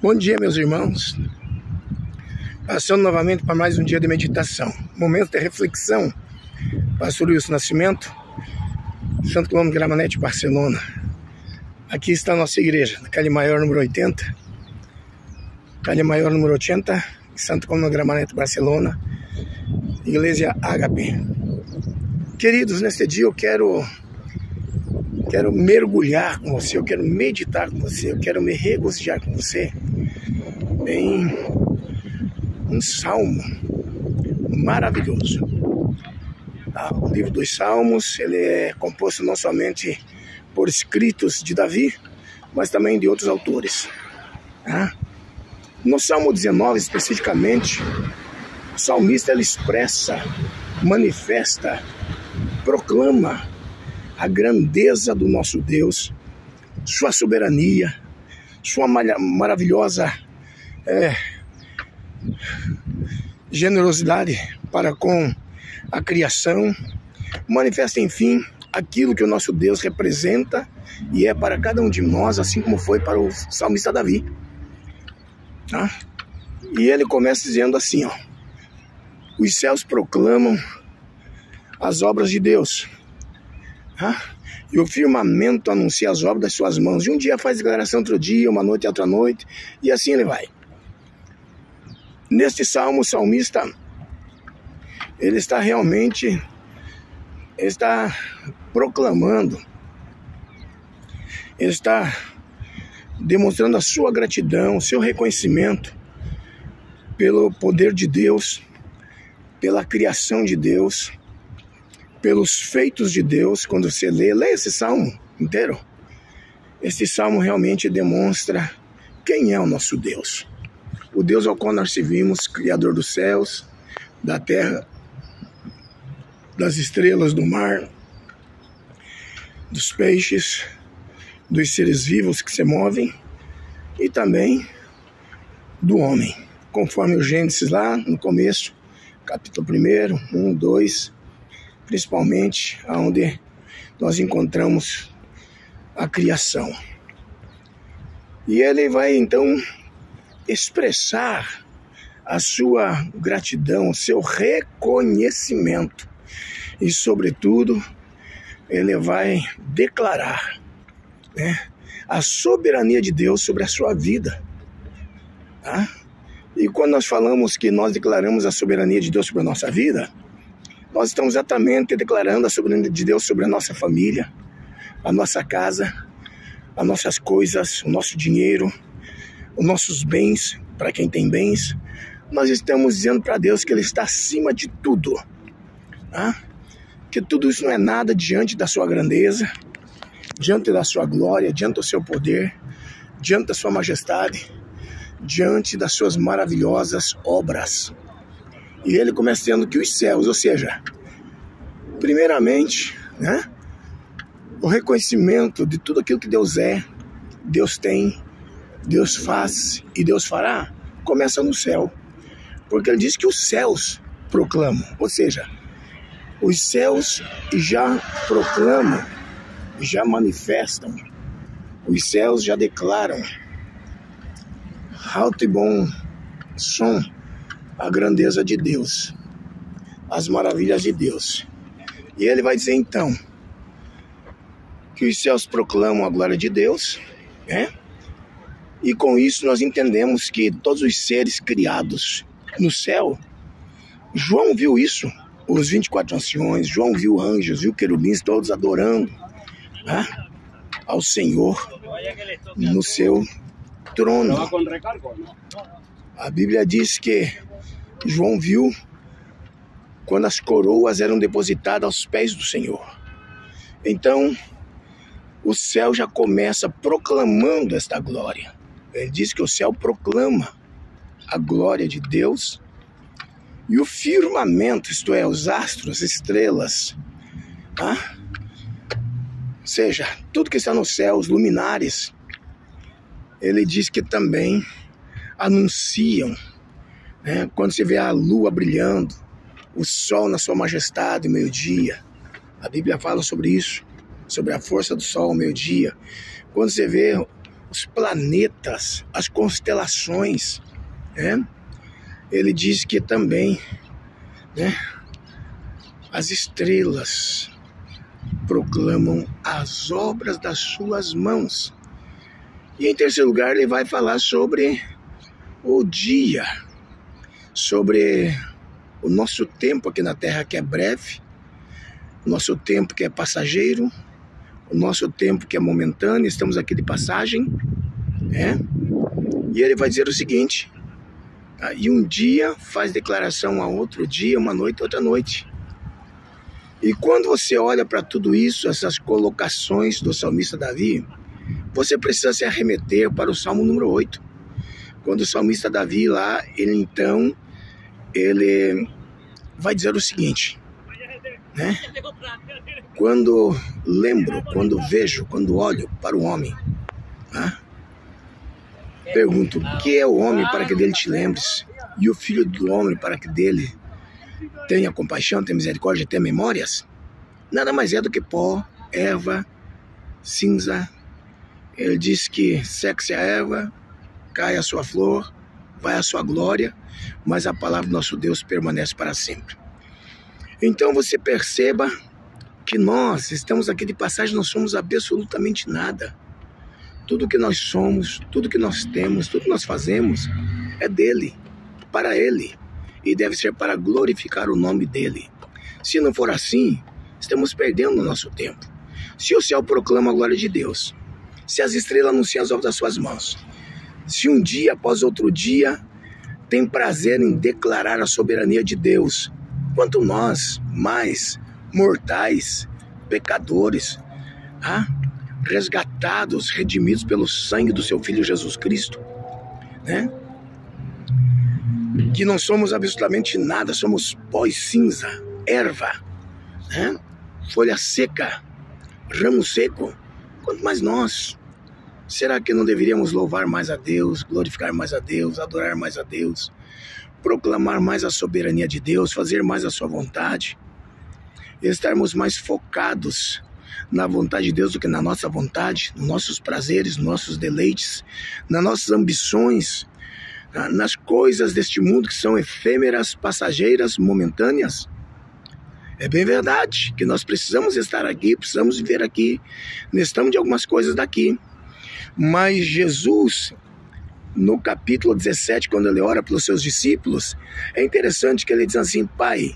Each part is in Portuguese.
Bom dia, meus irmãos. Passando novamente para mais um dia de meditação. Momento de reflexão. Pastor Wilson Nascimento, Santo Colombo Gramenet, Barcelona. Aqui está a nossa igreja, na Calle Maior, número 80. Calle Maior, número 80, Santo Colombo Gramenet, Barcelona. Igreja Ágape. Queridos, neste dia eu quero mergulhar com você, eu quero meditar com você, eu quero me regozijar com você em um salmo maravilhoso. O livro dos Salmos, ele é composto não somente por escritos de Davi, mas também de outros autores. No Salmo 19, especificamente, o salmista ele expressa, manifesta, proclama a grandeza do nosso Deus, sua soberania, sua maravilhosa generosidade para com a criação. Manifesta, enfim, aquilo que o nosso Deus representa e é para cada um de nós, assim como foi para o salmista Davi. E ele começa dizendo assim, os céus proclamam as obras de Deus, e o firmamento anuncia as obras das suas mãos. E um dia faz declaração, outro dia, uma noite, outra noite, e assim ele vai. Neste salmo, o salmista, ele está proclamando, ele está demonstrando a sua gratidão, o seu reconhecimento pelo poder de Deus, pela criação de Deus, pelos feitos de Deus. Quando você lê esse salmo inteiro, esse salmo realmente demonstra quem é o nosso Deus. O Deus ao qual nós servimos, Criador dos céus, da terra, das estrelas, do mar, dos peixes, dos seres vivos que se movem e também do homem. Conforme o Gênesis lá no começo, capítulo 1, 1, 2, principalmente onde nós encontramos a criação. E ele vai então expressar a sua gratidão, o seu reconhecimento e, sobretudo, ele vai declarar a soberania de Deus sobre a sua vida. E quando nós falamos que nós declaramos a soberania de Deus sobre a nossa vida, nós estamos exatamente declarando a soberania de Deus sobre a nossa família, a nossa casa, as nossas coisas, o nosso dinheiro, os nossos bens, para quem tem bens. Nós estamos dizendo para Deus que Ele está acima de tudo, que tudo isso não é nada diante da sua grandeza, diante da sua glória, diante do seu poder, diante da sua majestade, diante das suas maravilhosas obras. E ele começa dizendo que os céus, ou seja, primeiramente, o reconhecimento de tudo aquilo que Deus é, Deus tem, Deus faz e Deus fará, começa no céu. Porque ele diz que os céus proclamam, ou seja, os céus já proclamam, já manifestam, os céus já declaram, alto e bom som, a grandeza de Deus, as maravilhas de Deus. E ele vai dizer então que os céus proclamam a glória de Deus, e com isso nós entendemos que todos os seres criados no céu, João viu isso, os 24 anciões, João viu anjos, viu querubins todos adorando ao Senhor no seu trono. A Bíblia diz que João viu quando as coroas eram depositadas aos pés do Senhor. Então, o céu já começa proclamando esta glória. Ele diz que o céu proclama a glória de Deus e o firmamento, isto é, os astros, as estrelas, ou seja, tudo que está no céu, os luminares, ele diz que também anunciam, quando você vê a lua brilhando, o sol na sua majestade, meio-dia. A Bíblia fala sobre isso, sobre a força do sol ao meio-dia. Quando você vê os planetas, as constelações, né? Ele diz que também, né, as estrelas proclamam as obras das suas mãos. E em terceiro lugar, ele vai falar sobre o dia, sobre o nosso tempo aqui na Terra, que é breve, o nosso tempo que é passageiro, o nosso tempo que é momentâneo, estamos aqui de passagem, né? E ele vai dizer o seguinte: e um dia faz declaração a outro dia, uma noite a outra noite. E quando você olha para tudo isso, essas colocações do salmista Davi, você precisa se arremeter para o Salmo número 8. Quando o salmista Davi lá, ele vai dizer o seguinte, né? Quando lembro, quando vejo, quando olho para o homem, né? Pergunto, o que é o homem para que dele te lembres? E o filho do homem para que dele tenha compaixão, tenha misericórdia, tenha memórias? Nada mais é do que pó, erva, cinza. Ele diz que seca-se a erva, cai a sua flor, vai a sua glória, mas a palavra do nosso Deus permanece para sempre. Então você perceba que nós estamos aqui de passagem, não somos absolutamente nada. Tudo que nós somos, tudo que nós temos, tudo que nós fazemos é dele, para ele, e deve ser para glorificar o nome dele. Se não for assim, estamos perdendo o nosso tempo. Se o céu proclama a glória de Deus, se as estrelas anunciam as obras das suas mãos, se um dia após outro dia tem prazer em declarar a soberania de Deus, quanto nós, mais mortais, pecadores, resgatados, redimidos pelo sangue do seu Filho Jesus Cristo, né? Que não somos absolutamente nada, somos pó e cinza, erva, né? Folha seca, ramo seco. Quanto mais nós, será que não deveríamos louvar mais a Deus, glorificar mais a Deus, adorar mais a Deus, proclamar mais a soberania de Deus, fazer mais a sua vontade, estarmos mais focados na vontade de Deus do que na nossa vontade, nos nossos prazeres, nos nossos deleites, nas nossas ambições, nas coisas deste mundo que são efêmeras, passageiras, momentâneas? É bem verdade que nós precisamos estar aqui, precisamos viver aqui, necessitamos de algumas coisas daqui. Mas Jesus, no capítulo 17, quando ele ora pelos seus discípulos, é interessante que ele diz assim: Pai,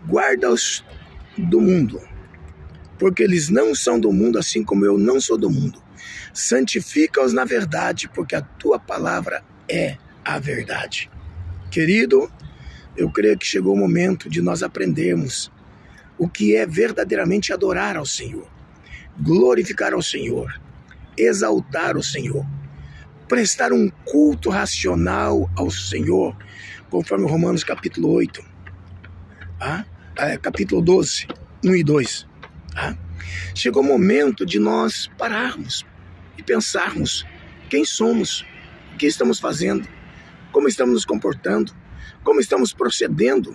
guarda-os do mundo, porque eles não são do mundo, assim como eu não sou do mundo. Santifica-os na verdade, porque a tua palavra é a verdade. Querido, eu creio que chegou o momento de nós aprendermos o que é verdadeiramente adorar ao Senhor, glorificar ao Senhor, exaltar o Senhor, prestar um culto racional ao Senhor, conforme Romanos capítulo 8, capítulo 12, 1 e 2. Chegou o momento de nós pararmos e pensarmos quem somos, o que estamos fazendo, como estamos nos comportando, como estamos procedendo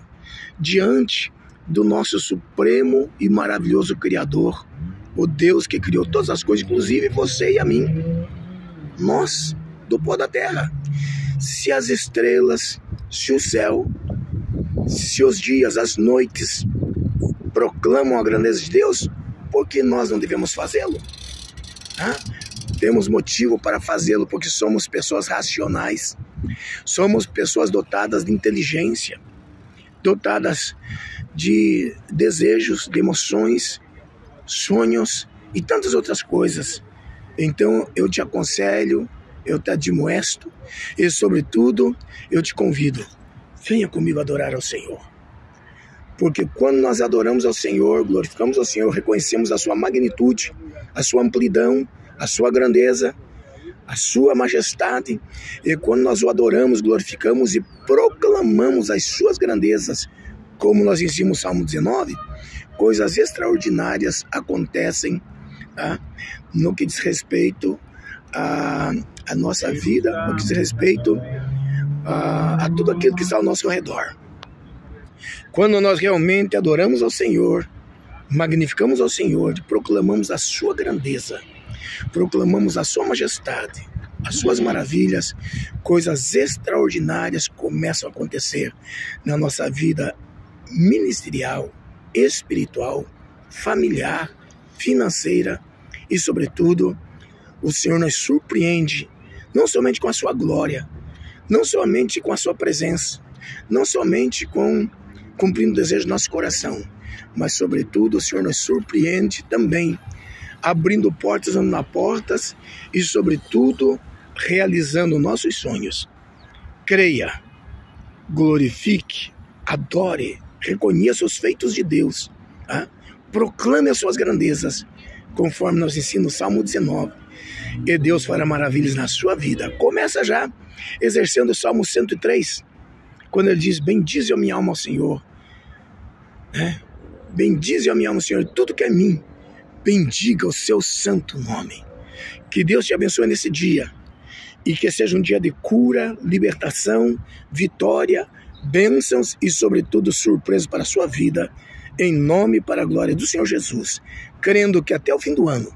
diante do nosso supremo e maravilhoso Criador, o Deus que criou todas as coisas, inclusive você e a mim, nós, do pó da terra. Se as estrelas, se o céu, se os dias, as noites proclamam a grandeza de Deus, por que nós não devemos fazê-lo? Temos motivo para fazê-lo, porque somos pessoas racionais, somos pessoas dotadas de inteligência, dotadas de desejos, de emoções, sonhos e tantas outras coisas. Então eu te aconselho, eu te admoesto e, sobretudo, eu te convido: venha comigo adorar ao Senhor. Porque quando nós adoramos ao Senhor, glorificamos ao Senhor, reconhecemos a sua magnitude, a sua amplidão, a sua grandeza, a sua majestade. E quando nós o adoramos, glorificamos e proclamamos as suas grandezas, como nós ensinamos o Salmo 19, coisas extraordinárias acontecem no que diz respeito à nossa vida, no que diz respeito a tudo aquilo que está ao nosso redor. Quando nós realmente adoramos ao Senhor, magnificamos ao Senhor, proclamamos a sua grandeza, proclamamos a sua majestade, as suas maravilhas. Coisas extraordinárias começam a acontecer na nossa vida ministerial, espiritual, familiar, financeira e, sobretudo, o Senhor nos surpreende, não somente com a sua glória, não somente com a sua presença, não somente cumprindo o desejo do nosso coração, mas, sobretudo, o Senhor nos surpreende também, abrindo portas, andando portas e, sobretudo, realizando nossos sonhos. Creia, glorifique, adore, reconheça os feitos de Deus, tá? Proclame as suas grandezas, conforme nos ensina o Salmo 19, e Deus fará maravilhas na sua vida. Começa já exercendo o Salmo 103, quando ele diz: bendize a minha alma ao Senhor, bendize a minha alma ao Senhor, tudo que é mim, bendiga o seu santo nome. Que Deus te abençoe nesse dia, e que seja um dia de cura, libertação, vitória, bênçãos e, sobretudo, surpresa para a sua vida, em nome e para a glória do Senhor Jesus, crendo que até o fim do ano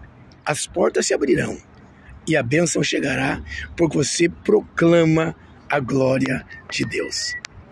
as portas se abrirão e a bênção chegará, porque você proclama a glória de Deus.